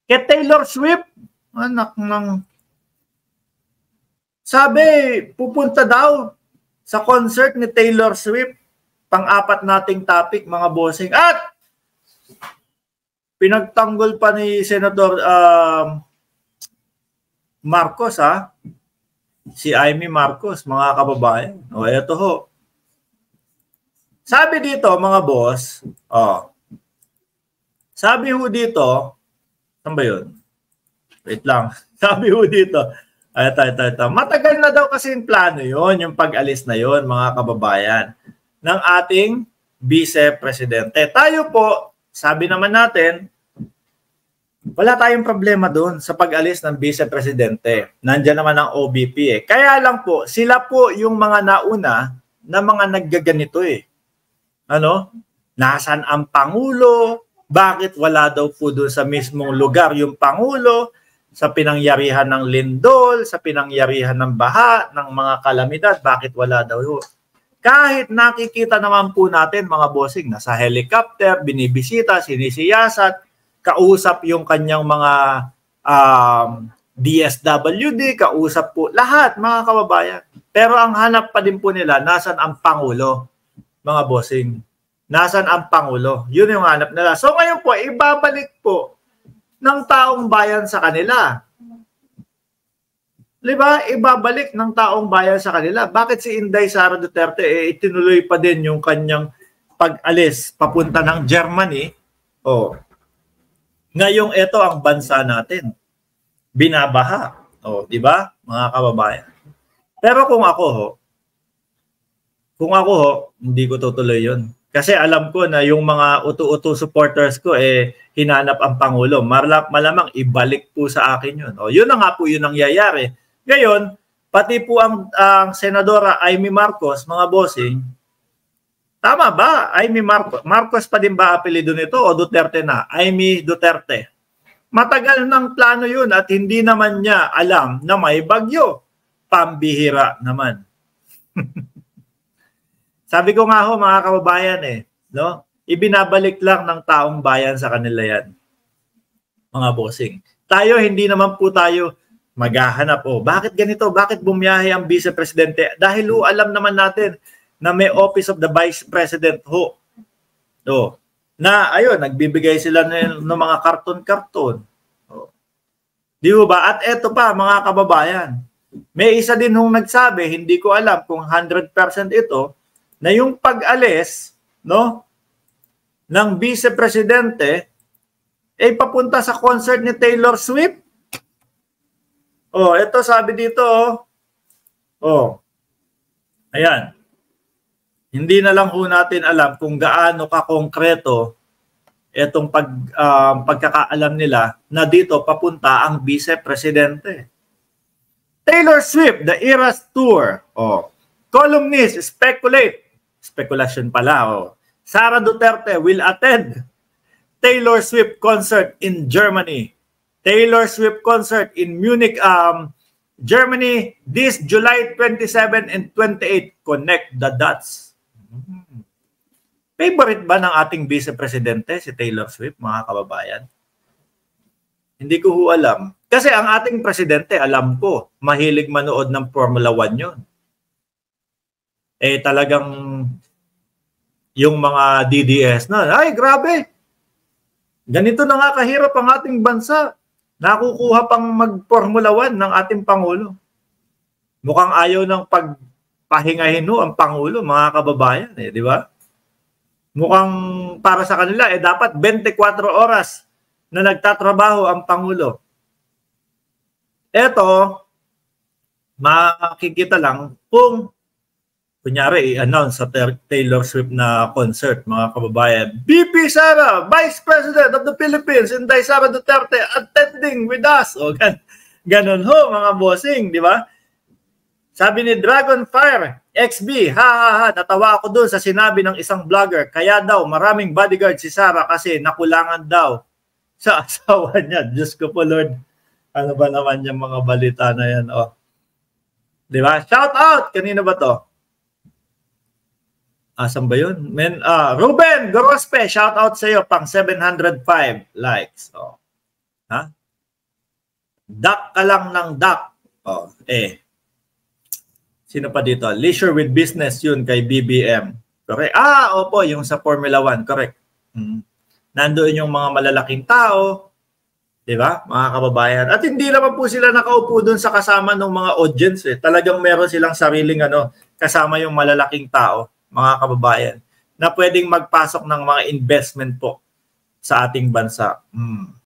Kay Taylor Swift, anak ng... Sabi, pupunta daw sa concert ni Taylor Swift. Pang-apat nating topic, mga bossing. At pinagtanggol pa ni Senator Marcos, ha? Si Amy Marcos, mga kababayan. O, eto ho. Sabi dito, mga boss, sabi ho dito, saan ba yun? Wait lang. Sabi ho dito, ito. Matagal na daw kasi yung plano yun, yung pag-alis na yun, mga kababayan, ng ating vice-presidente. Tayo po, sabi naman natin, wala tayong problema doon sa pag-alis ng vice-presidente. Nandiyan naman ang OBP eh. Kaya lang po, sila po yung mga nauna na mga naggaganito eh. Ano? Nasaan ang Pangulo? Bakit wala daw po doon sa mismong lugar yung Pangulo? Sa pinangyarihan ng lindol, sa pinangyarihan ng baha, ng mga kalamidad, bakit wala daw yun? Kahit nakikita naman po natin mga bossing, nasa helicopter, binibisita, sinisiyasat, kausap yung kanyang mga DSWD, kausap po lahat mga kababayan. Pero ang hanap pa din po nila, nasan ang Pangulo? Mga bossing, nasan ang Pangulo? Yun yung hanap nila. So ngayon po, ibabalik po ng taong bayan sa kanila. Diba? Ibabalik ng taong bayan sa kanila. Bakit si Inday Sara Duterte itinuloy pa din yung kanyang pag-alis papunta ng Germany? Ngayong ito ang bansa natin. Binabaha. Diba? Mga kababayan. Pero kung ako hindi ko tutuloy yun. Kasi alam ko na yung mga utu-utu supporters ko hinanap ang Pangulo. Malamang ibalik po sa akin yun. Yun na nga po yun ang nangyayari. Ngayon, pati po ang Senadora Amy Marcos, mga bossing, tama ba? Amy Marcos pa din ba apelido nito o Duterte na? Amy Duterte. Matagal ng plano yun at hindi naman niya alam na may bagyo. Pambihira naman. Sabi ko nga ho mga kababayan no? Ibinabalik lang ng taong bayan sa kanila yan. Mga bossing. Tayo hindi naman po tayo maghahanap bakit ganito? Bakit bumiyahe ang vice-presidente? Dahil alam naman natin na may Office of the Vice President na ayun, nagbibigay sila ng mga karton-karton. Di ba? At eto pa mga kababayan. May isa din hong nagsabi, hindi ko alam kung 100% ito, na yung pag-alis ng vice-presidente papunta sa concert ni Taylor Swift. Ito sabi dito ayan. Hindi na lang ho natin alam kung gaano ka-konkreto itong pagkakaalam nila na dito papunta ang vice-presidente. Taylor Swift, the Eras Tour. Columnist speculate. Speculation pala. Sara Duterte will attend Taylor Swift concert in Germany. Taylor Swift concert in Munich, Germany this July 27 and 28. Connect the dots. Favorite ba ng ating vice-presidente si Taylor Swift, mga kababayan? Hindi ko alam. Kasi ang ating presidente, alam ko, mahilig manood ng Formula 1 yun. Talagang yung mga DDS na, ay grabe, ganito na nga kahirap ang ating bansa. Nakukuha pang mag-Formula 1 ng ating Pangulo. Mukhang ayaw ng pagpahingahin ang Pangulo, mga kababayan. Di ba? Mukhang para sa kanila, dapat 24 oras na nagtatrabaho ang Pangulo. Eto, makikita lang kung kunyari, i-announce sa Taylor Swift na concert, mga kababayan. BP Sara, Vice President of the Philippines, Inday Sara Duterte, attending with us. Ganun ho, mga bossing, di ba? Sabi ni Dragonfire, XB, natawa ako doon sa sinabi ng isang vlogger, kaya daw maraming bodyguard si Sara kasi nakulangan daw sa asawa niya. Diyos ko po, Lord. Ano ba naman yung mga balita na yan? Di ba? Shout out! Kanina ba to? Asan ba yun? Ruben Gorospe, shout out sa iyo, pang 705 likes. Ha? Duck ka lang ng duck. Oh, Sino pa dito? Leisure with Business, yun kay BBM. Correct. Opo, yung sa Formula 1, correct. Nandoon yung mga malalaking tao, 'di ba? Mga kababayan. At hindi naman po sila nakaupo doon sa kasama ng mga audience Talagang meron silang sariling kasama yung malalaking tao, mga kababayan, na pwedeng magpasok ng mga investment po sa ating bansa.